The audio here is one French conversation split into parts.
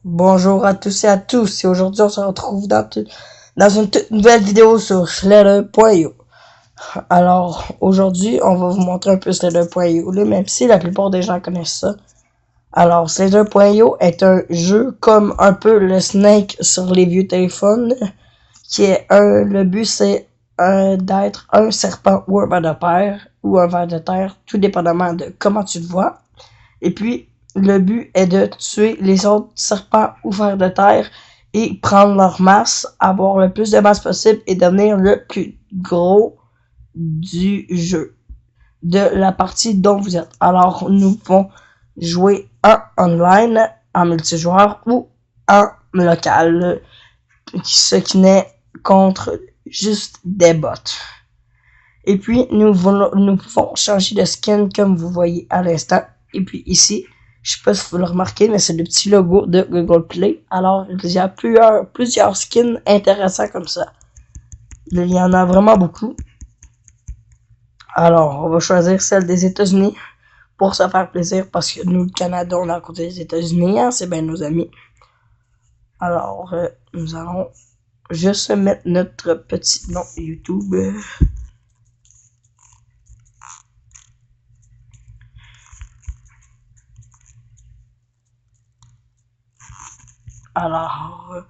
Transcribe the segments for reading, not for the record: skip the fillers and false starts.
Bonjour à tous et à tous, et aujourd'hui on se retrouve dans une toute nouvelle vidéo sur Slider.io. Alors, aujourd'hui, on va vous montrer un peu Slider.io, même si la plupart des gens connaissent ça. Alors, Slider.io est un jeu comme un peu le Snake sur les vieux téléphones, le but c'est d'être un serpent ou un ver de terre, ou un ver de terre, tout dépendamment de comment tu te vois. Et puis, le but est de tuer les autres serpents ou vers de terre et prendre leur masse, avoir le plus de masse possible et devenir le plus gros du jeu, de la partie dont vous êtes. Alors, nous pouvons jouer en online, en multijoueur ou en local, ce qui n'est contre juste des bots. Et puis, nous pouvons changer de skin comme vous voyez à l'instant. Et puis ici, je sais pas si vous le remarquez, mais c'est le petit logo de Google Play. Alors, il y a plusieurs skins intéressants comme ça. Il y en a vraiment beaucoup. Alors, on va choisir celle des États-Unis pour se faire plaisir parce que nous, le Canada, on est à côté des États-Unis, hein, c'est bien nos amis. Alors, nous allons juste mettre notre petit nom YouTube. Alors,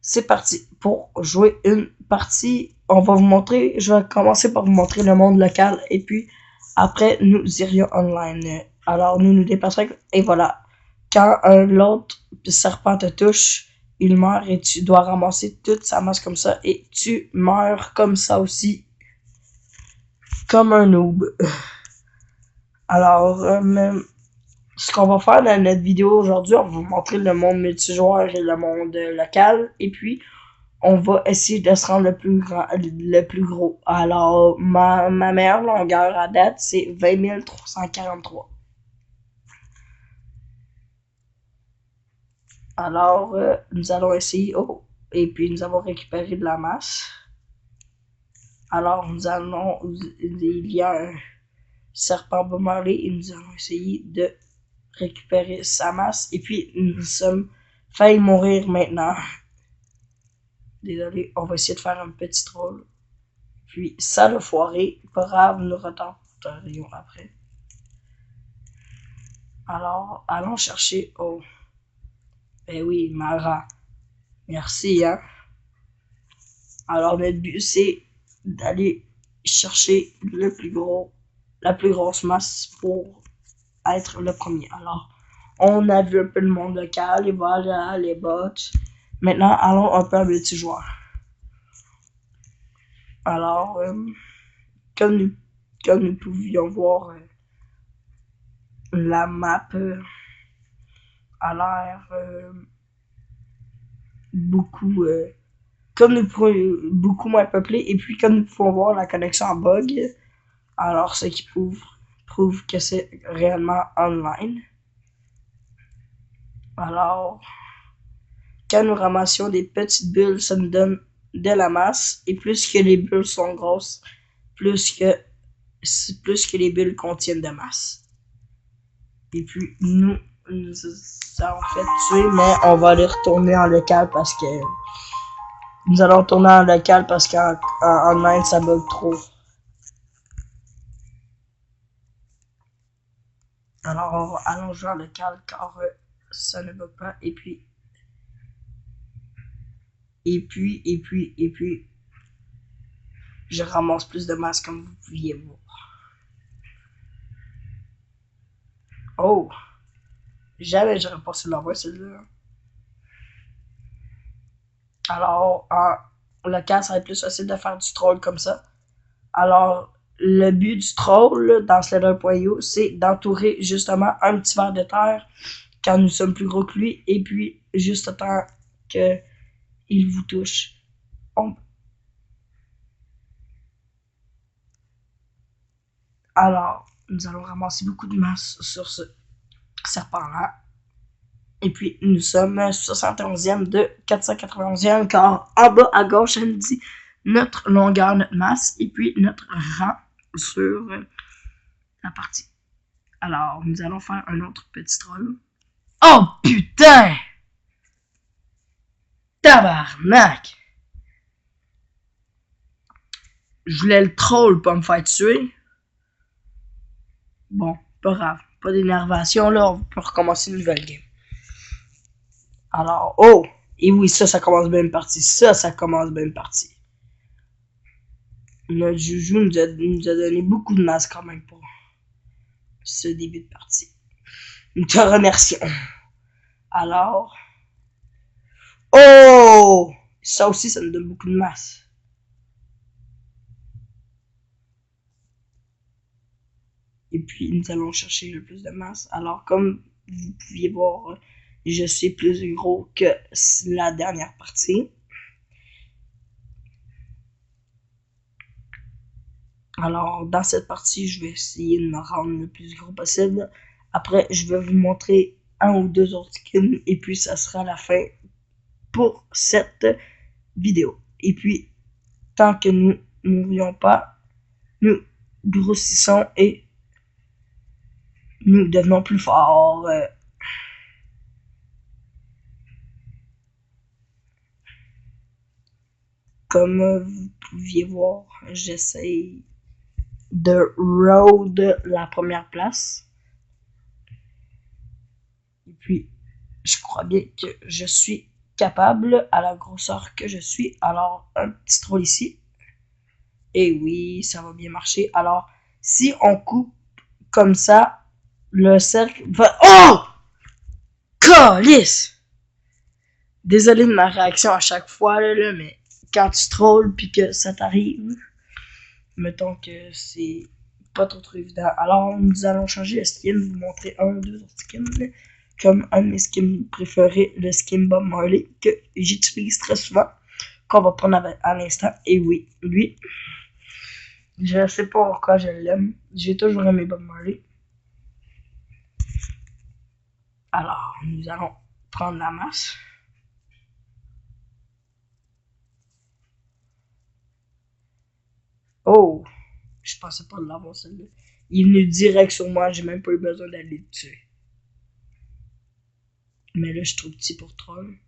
c'est parti pour jouer une partie. On va vous montrer, je vais commencer par vous montrer le monde local et puis après nous irions online. Alors nous nous déplacerons et voilà. Quand l'autre serpent te touche, il meurt et tu dois ramasser toute sa masse comme ça et tu meurs comme ça aussi, comme un noob. Alors, ce qu'on va faire dans notre vidéo aujourd'hui, on va vous montrer le monde multijoueur et le monde local et puis on va essayer de se rendre le plus gros. Alors, ma meilleure longueur à date, c'est 20 343. Alors, nous allons essayer. Oh, et puis nous avons récupéré de la masse. Alors, il y a un serpent bombardier et nous allons essayer de récupérer sa masse. Et puis, nous sommes failli mourir maintenant. Désolé, on va essayer de faire un petit troll. Puis, ça le foiré. Pas grave, nous retenterions après. Alors, allons chercher. Oh, ben oui, Mara. Merci, hein. Alors, notre but, c'est d'aller chercher la plus grosse masse pour être le premier. Alors, on a vu un peu le monde local, et voilà, les bots. Maintenant, allons un peu à multijoueur. Alors, comme nous pouvions voir, la map a l'air beaucoup beaucoup moins peuplé et puis comme nous pouvons voir la connexion en bug, alors ce qui prouve que c'est réellement online. Alors quand nous ramassions des petites bulles, ça nous donne de la masse et plus que les bulles sont grosses, plus que les bulles contiennent de masse. Et puis nous avons fait tuer, mais on va aller retourner en local parce que nous allons retourner en local parce qu'en online ça bug trop. Alors allons jouer en local car ça ne bug pas. Et puis je ramasse plus de masse comme vous pouviez voir. Oh, jamais j'aurais pensé l'envoyer celle-là. Alors en local ça va être plus facile de faire du troll comme ça. Alors le but du troll dans Slider.io, c'est d'entourer justement un petit ver de terre quand nous sommes plus gros que lui, et puis juste temps que il vous touche. Alors, nous allons ramasser beaucoup de masse sur ce serpent-là. Et puis, nous sommes 71e de 491e, car en bas à gauche, elle nous dit notre longueur, notre masse, et puis notre rang sur la partie. Alors, nous allons faire un autre petit troll. Oh putain! Tabarnak! Je voulais le troll pas me faire tuer. Bon, pas grave. Pas d'énervation, là. On peut recommencer une nouvelle game. Alors, oh! Et oui, ça commence bien une partie. Ça commence bien une partie. Notre Joujou nous a donné beaucoup de masse quand même pour ce début de partie. Nous te remercions. Alors... Oh! Ça aussi, ça nous donne beaucoup de masse. Et puis, nous allons chercher le plus de masse. Alors, comme vous pouviez voir, je suis plus gros que la dernière partie. Alors, dans cette partie, je vais essayer de me rendre le plus gros possible. Après, je vais vous montrer un ou deux autres skins. Et puis, ça sera la fin pour cette vidéo. Et puis, tant que nous ne mourrions pas, nous grossissons et nous devenons plus forts. Comme vous pouviez voir, j'essaye de road la première place. Et puis, je crois bien que je suis capable à la grosseur que je suis. Alors, un petit troll ici. Et oui, ça va bien marcher. Alors, si on coupe comme ça, le cercle va... Oh! Calice! Désolé de ma réaction à chaque fois, là, mais quand tu trolls puis que ça t'arrive, mettons que c'est pas trop évident. Alors, nous allons changer le skin, vous montrer un ou deux autres skins, comme un de mes skins préférés, le skin Bob Marley, que j'utilise très souvent, qu'on va prendre à l'instant. Et oui, lui, je sais pas pourquoi je l'aime, j'ai toujours aimé Bob Marley. Alors, nous allons prendre la masse. Oh! Je pensais pas l'avoir celle-là. Il est venu direct sur moi, j'ai même pas eu besoin d'aller le tuer. Mais là, je suis trop petit pour troll.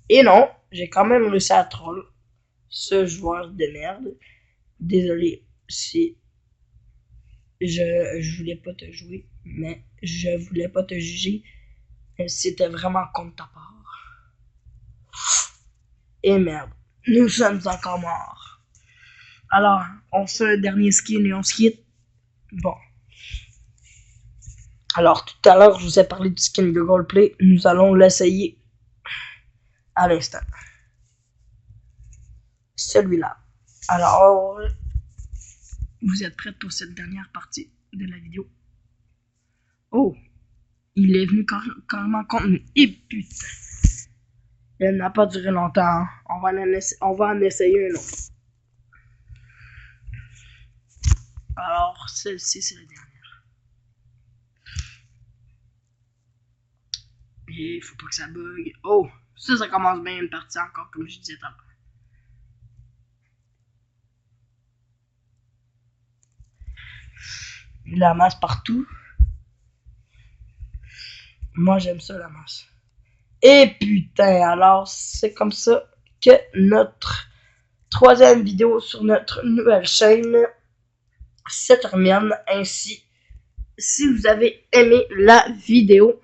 Et non, j'ai quand même réussi à troll ce joueur de merde. Désolé si je voulais pas te jouer, mais je voulais pas te juger. C'était vraiment contre ta part. Et merde, nous sommes encore morts. Alors, on fait un dernier skin et on se quitte. Bon. Alors, tout à l'heure, je vous ai parlé du skin Google Play. Nous allons l'essayer à l'instant. Celui-là. Alors, vous êtes prêts pour cette dernière partie de la vidéo? Oh, il est venu carrément contre nous. Et putain. Elle n'a pas duré longtemps. Hein. On va en essayer un autre. Alors, celle-ci, c'est la dernière. Et il faut pas que ça bug. Oh, ça commence bien une partie encore, comme je disais tout à l'heure. La masse partout. Moi, j'aime ça, la masse. Et putain, alors, c'est comme ça que notre troisième vidéo sur notre nouvelle chaîne se termine. Ainsi, si vous avez aimé la vidéo,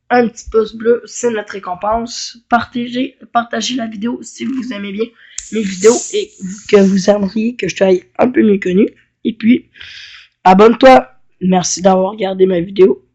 un petit pouce bleu, c'est notre récompense. Partagez la vidéo si vous aimez bien mes vidéos et que vous aimeriez que je sois un peu mieux connu. Et puis, abonne-toi. Merci d'avoir regardé ma vidéo.